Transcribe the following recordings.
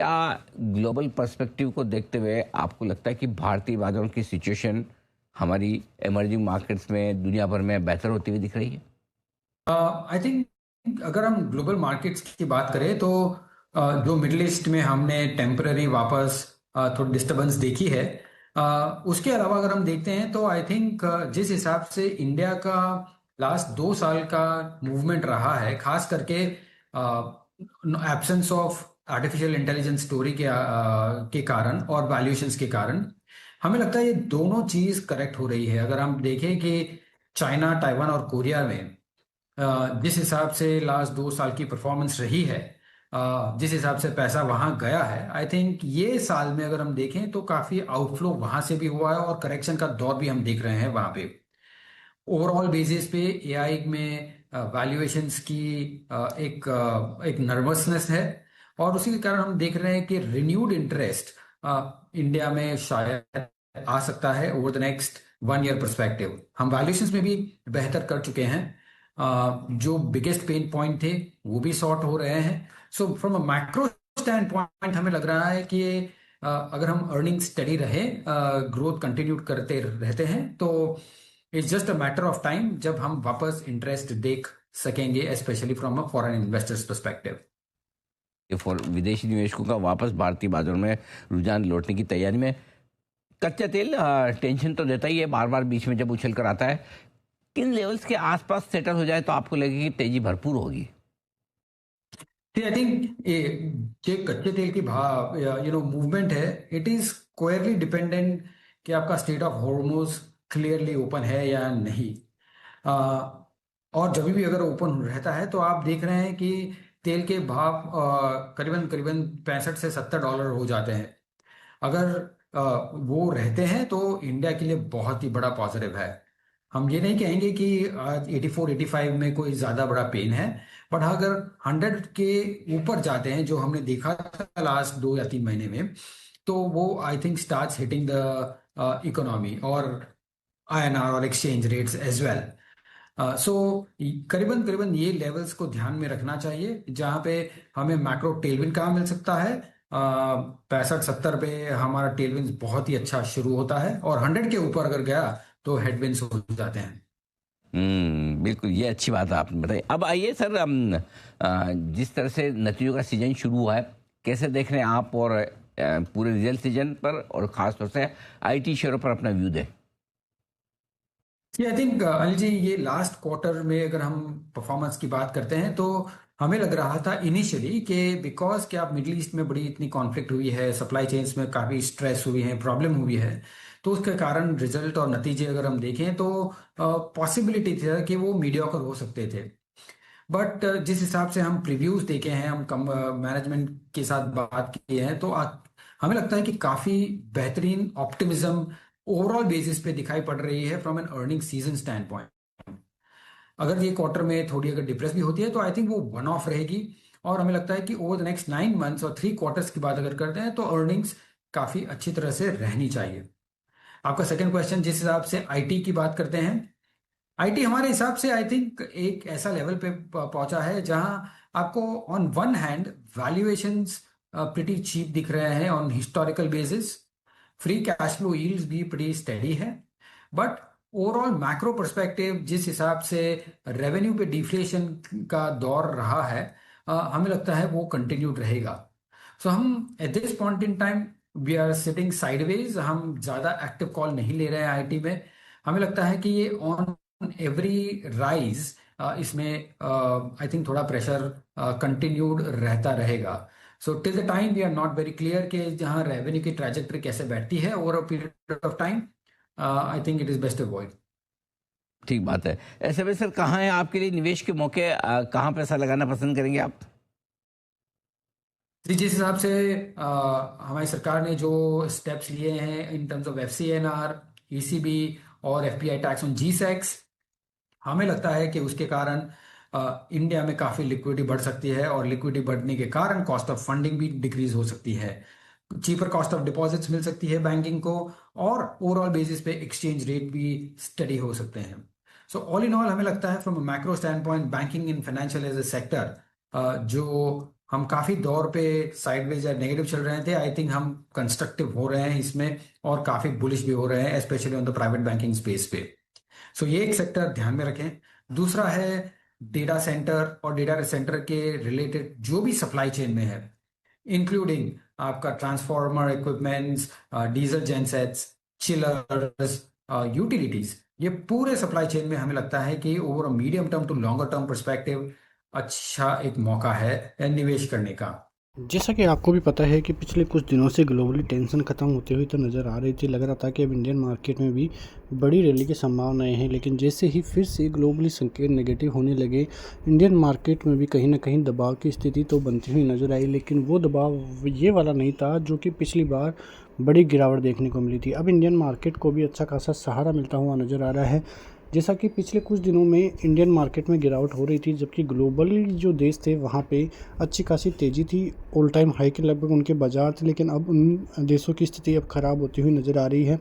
क्या global perspective को देखते हुए आपको लगता है कि भारतीय बाजारों की सिचुएशन हमारी इमर्जिंग मार्केट्स में दुनिया भर में बेहतर होती हुई दिख रही है? आई थिंक अगर हम ग्लोबल मार्केट्स की बात करें तो जो मिडिल ईस्ट में हमने टेम्पररी वापस थोड़ी डिस्टरबेंस देखी है। उसके अलावा अगर हम देखते हैं तो आई थिंक जिस हिसाब से इंडिया का लास्ट 2 साल का मूवमेंट रहा है, खास करके absence of artificial intelligence story के कारण और वैल्यूएशंस के कारण हमें लगता है ये दोनों चीज करेक्ट हो रही है। अगर हम देखें कि चाइना, ताइवान और कोरिया में जिस हिसाब से लास्ट 2 साल की परफॉर्मेंस रही है, जिस हिसाब से पैसा वहां गया है, आई थिंक ये साल में अगर हम देखें तो काफी आउटफ्लो वहां से भी हुआ है और करेक्शन का दौर भी हम देख रहे हैं वहां पे। ओवरऑल बेसिस पे एआई में वैल्यूएशंस की एक नर्वसनेस है और उसी के कारण हम देख रहे हैं कि रिन्यूड इंटरेस्ट इंडिया में शायद आ सकता है over the next 1 year perspective. हम वैल्यूएशंस में भी बेहतर कर चुके हैं। जो बिगेस्ट पेन पॉइंट थे वो भी सॉर्ट हो रहे हैं। So from a macro stand point हमें लग रहा है कि अगर हम अर्निंग स्टडी रहे, ग्रोथ कंटिन्यू करते रहते हैं तो it's just a matter of time जब हम वापस इंटरेस्ट देख सकेंगे, specially from a foreign investors perspective. ये फॉर विदेशी निवेशकों का वापस भारतीय बाजारों में रुझान लौटने की तैयारी में। कच्चा तेल टेंशन तो देता ही है, बार बार बीच में जब उछल कर आता है। किन लेवल्स के आसपास सेटल हो जाए तो आपको लगेगी कि तेजी भरपूर होगी? आई थिंक ये कच्चे तेल की भाव मूवमेंट है, इट इज स्क्वायरली डिपेंडेंट कि आपका state of Hormuz clearly open है या नहीं। अ, और जब भी अगर ओपन रहता है तो आप देख रहे हैं कि तेल के भाव करीबन करीबन 65 से 70 डॉलर हो जाते हैं। अगर वो रहते हैं तो इंडिया के लिए बहुत ही बड़ा पॉजिटिव है। हम ये नहीं कहेंगे कि आज 84 85 में कोई ज्यादा बड़ा पेन है, बट अगर 100 के ऊपर जाते हैं जो हमने देखा था लास्ट 2 या 3 महीने में, तो वो I think starts hitting the economy और आईएनआर और exchange rates as well. So करीबन करीबन ये लेवल्स को ध्यान में रखना चाहिए जहां पे हमें मैक्रो टेलविंड कहाँ मिल सकता है। 65 70 पे हमारा टेलविंड बहुत ही अच्छा शुरू होता है और 100 के ऊपर अगर गया तो हेडविंड्स हो जाते हैं। बिल्कुल, ये अच्छी बात है आपने बताई। अब आइए सर, जिस तरह से नतीजों का सीजन शुरू हुआ है, कैसे देख रहे हैं आप? और पूरे रिजल्ट सीजन पर और खास तौर से आईटी शेयरों पर अपना व्यू दें। जी, आई थिंक अनिल जी, ये लास्ट क्वार्टर में अगर हम परफॉर्मेंस की बात करते हैं तो हमें लग रहा था इनिशियली कि बिकॉज कि आप मिडिल ईस्ट में बड़ी इतनी कॉन्फ्लिक्ट हुई है, सप्लाई चेन्स में काफ़ी स्ट्रेस हुई है, प्रॉब्लम हुई है, तो उसके कारण रिजल्ट और नतीजे अगर हम देखें तो पॉसिबिलिटी थी कि वो मीडियोकर हो सकते थे। बट जिस हिसाब से हम प्रीव्यूज देखे हैं, हम कम मैनेजमेंट के साथ बात की है, तो हमें लगता है कि काफ़ी बेहतरीन ऑप्टिमिज्म ओवरऑल बेसिस पे दिखाई पड़ रही है from an earning season standpoint. अगर ये क्वार्टर में थोड़ी अगर डिप्रेस भी होती है तो आई थिंक वो वन ऑफ रहेगी। और हमें लगता है कि ओवर द नेक्स्ट 9 मंथ्स और 3 क्वार्टर्स की बात अगर करते हैं तो अर्निंग्स काफी अच्छी तरह से रहनी चाहिए। आपका सेकंड क्वेश्चन जिस हिसाब से आईटी की बात करते हैं, आईटी हमारे हिसाब से आई थिंक एक ऐसा लेवल पे पहुंचा है जहां आपको on one hand valuations pretty cheap दिख रहे हैं on historical basis. Free cash flow yields भी pretty स्टेडी है। बट ओवरऑल मैक्रो पर्सपेक्टिव जिस हिसाब से रेवेन्यू पे डिफ्लेशन का दौर रहा है, हमें लगता है वो कंटिन्यूड रहेगा। सो हम at this point in time we are sitting sideways, हम ज्यादा एक्टिव कॉल नहीं ले रहे हैं आईटी में। हमें लगता है कि ये ऑन एवरी राइज इसमें आई थिंक थोड़ा प्रेशर कंटिन्यूड रहता रहेगा। So till the time we are not very clear कि जहां रेवेन्यू की ट्रैजेक्टरी कैसे बैठती है over a period of time, I think it is best avoid. ठीक बात है। ऐसे में सर, कहाँ है आपके लिए निवेश के मौके? कहाँ पैसा लगाना पसंद करेंगे आप? जी, जिस हिसाब से हमारी सरकार ने जो स्टेप्स लिए हैं in terms of FCNR, ECB और FPI tax on G secs, हमें लगता है कि उसके कारण इंडिया में काफी लिक्विडिटी बढ़ सकती है और लिक्विडिटी बढ़ने के कारण कॉस्ट ऑफ फंडिंग भी डिक्रीज हो सकती है। चीपर कॉस्ट ऑफ डिपॉजिट्स मिल सकती है बैंकिंग को और ओवरऑल बेसिस पे एक्सचेंज रेट भी स्टडी हो सकते हैं। सो ऑल इन ऑल हमें लगता है from a macro standpoint banking in financial as a sector जो हम काफी दौर पे साइडवेज या नेगेटिव चल रहे थे, आई थिंक हम कंस्ट्रक्टिव हो रहे हैं इसमें और काफी बुलिश भी हो रहे हैं, specially on the private banking space पे। सो ये एक सेक्टर ध्यान में रखें। दूसरा है डेटा सेंटर और डेटा सेंटर के रिलेटेड जो भी सप्लाई चेन में है, इंक्लूडिंग आपका transformer equipments, diesel gensets, chillers, utilities, ये पूरे सप्लाई चेन में हमें लगता है कि over medium term to longer term perspective अच्छा एक मौका है निवेश करने का। जैसा कि आपको भी पता है कि पिछले कुछ दिनों से ग्लोबली टेंशन ख़त्म होती हुई तो नज़र आ रही थी। लग रहा था कि अब इंडियन मार्केट में भी बड़ी रैली की संभावनाएं हैं, लेकिन जैसे ही फिर से ग्लोबली संकेत नेगेटिव होने लगे, इंडियन मार्केट में भी कहीं ना कहीं दबाव की स्थिति तो बनती हुई नज़र आई, लेकिन वो दबाव ये वाला नहीं था जो कि पिछली बार बड़ी गिरावट देखने को मिली थी। अब इंडियन मार्केट को भी अच्छा खासा सहारा मिलता हुआ नज़र आ रहा है। जैसा कि पिछले कुछ दिनों में इंडियन मार्केट में गिरावट हो रही थी, जबकि ग्लोबली जो देश थे वहाँ पे अच्छी खासी तेज़ी थी, ऑल टाइम हाई के लगभग उनके बाजार थे, लेकिन अब उन देशों की स्थिति अब ख़राब होती हुई नज़र आ रही है,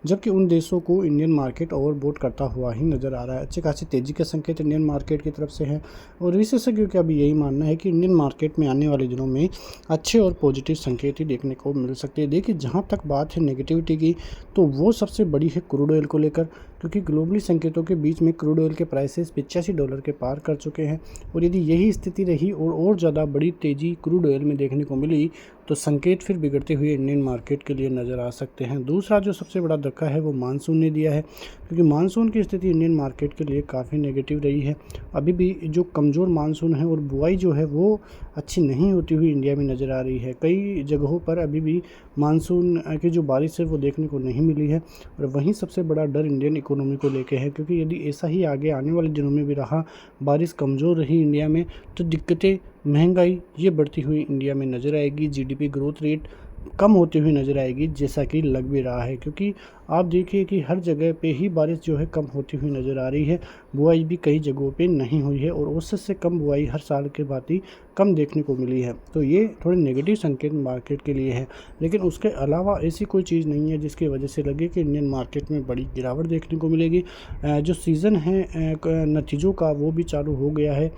जबकि उन देशों को इंडियन मार्केट ओवरबॉट करता हुआ ही नज़र आ रहा है। अच्छी खासी तेज़ी के संकेत इंडियन मार्केट की तरफ से हैं और विशेषज्ञों का भी यही मानना है कि इंडियन मार्केट में आने वाले दिनों में अच्छे और पॉजिटिव संकेत ही देखने को मिल सकते हैं। देखिए, जहाँ तक बात है नेगेटिविटी की, तो वो सबसे बड़ी है क्रूड ऑयल को लेकर, क्योंकि ग्लोबली संकेतों के बीच में क्रूड ऑयल के प्राइसेस $85 के पार कर चुके हैं और यदि यही स्थिति रही और ज़्यादा बड़ी तेज़ी क्रूड ऑयल में देखने को मिली तो संकेत फिर बिगड़ते हुए इंडियन मार्केट के लिए नज़र आ सकते हैं। दूसरा जो सबसे बड़ा धक्का है वो मानसून ने दिया है, क्योंकि मानसून की स्थिति इंडियन मार्केट के लिए काफ़ी नेगेटिव रही है। अभी भी जो कमज़ोर मानसून है और बुआई जो है वो अच्छी नहीं होती हुई इंडिया में नज़र आ रही है। कई जगहों पर अभी भी मानसून की जो बारिश है वो देखने को नहीं मिली है और वहीं सबसे बड़ा डर इंडियन इकोनॉमी को लेके है, क्योंकि यदि ऐसा ही आगे आने वाले दिनों में भी रहा, बारिश कमज़ोर रही इंडिया में, तो दिक्कतें, महंगाई ये बढ़ती हुई इंडिया में नज़र आएगी। जीडीपी ग्रोथ रेट कम होती हुई नज़र आएगी, जैसा कि लग भी रहा है, क्योंकि आप देखिए कि हर जगह पे ही बारिश जो है कम होती हुई नज़र आ रही है। बुआई भी कई जगहों पे नहीं हुई है और औसत से कम बुआई हर साल के बाद ही कम देखने को मिली है, तो ये थोड़े नेगेटिव संकेत मार्केट के लिए है। लेकिन उसके अलावा ऐसी कोई चीज़ नहीं है जिसकी वजह से लगे कि इंडियन मार्केट में बड़ी गिरावट देखने को मिलेगी। जो सीज़न है नतीजों का वो भी चालू हो गया है।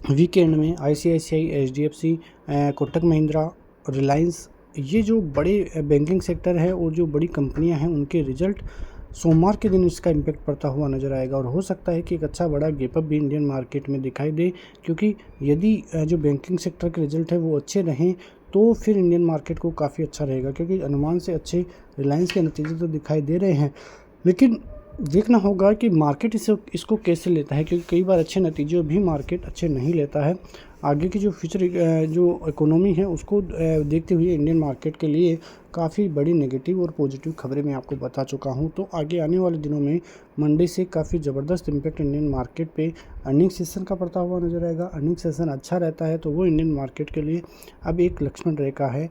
वीकेंड में आईसीआईसीआई, एचडीएफसी, कोटक महिंद्रा, रिलायंस, ये जो बड़े बैंकिंग सेक्टर है और जो बड़ी कंपनियां हैं, उनके रिजल्ट सोमवार के दिन इसका इम्पैक्ट पड़ता हुआ नज़र आएगा और हो सकता है कि एक अच्छा बड़ा गैपअप भी इंडियन मार्केट में दिखाई दे, क्योंकि यदि जो बैंकिंग सेक्टर के रिजल्ट है वो अच्छे रहें तो फिर इंडियन मार्केट को काफ़ी अच्छा रहेगा, क्योंकि अनुमान से अच्छे रिलायंस के नतीजे तो दिखाई दे रहे हैं, लेकिन देखना होगा कि मार्केट इसको कैसे लेता है, क्योंकि कई बार अच्छे नतीजे भी मार्केट अच्छे नहीं लेता है। आगे की जो फ्यूचर जो इकोनॉमी है उसको देखते हुए इंडियन मार्केट के लिए काफ़ी बड़ी नेगेटिव और पॉजिटिव खबरें मैं आपको बता चुका हूं। तो आगे आने वाले दिनों में मंडे से काफ़ी ज़बरदस्त इम्पैक्ट इंडियन मार्केट पे अर्निंग सेशन का पड़ता हुआ नज़र आएगा। अर्निंग सेशन अच्छा रहता है तो वो इंडियन मार्केट के लिए अब एक लक्ष्मण रेखा है।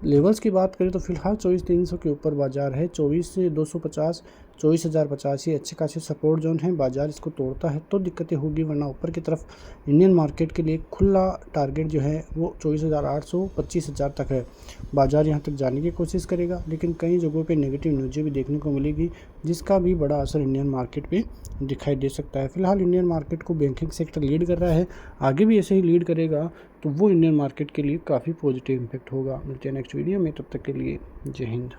लेवल्स की बात करें तो फिलहाल 24,300 के ऊपर बाजार है। 24,250, 24,050 ये अच्छे खासे सपोर्ट जोन है। बाजार इसको तोड़ता है तो दिक्कतें होगी, वरना ऊपर की तरफ इंडियन मार्केट के लिए खुला टारगेट जो है वो 24,800, 25,000 तक है। बाजार यहां तक जाने की कोशिश करेगा, लेकिन कई जगहों पे नेगेटिव न्यूज़ें भी देखने को मिलेगी, जिसका भी बड़ा असर इंडियन मार्केट पे दिखाई दे सकता है। फिलहाल इंडियन मार्केट को बैंकिंग सेक्टर लीड कर रहा है, आगे भी ऐसे ही लीड करेगा तो वो इंडियन मार्केट के लिए काफ़ी पॉजिटिव इम्पैक्ट होगा। मिलते हैं नेक्स्ट वीडियो में, तब तक के लिए जय हिंद।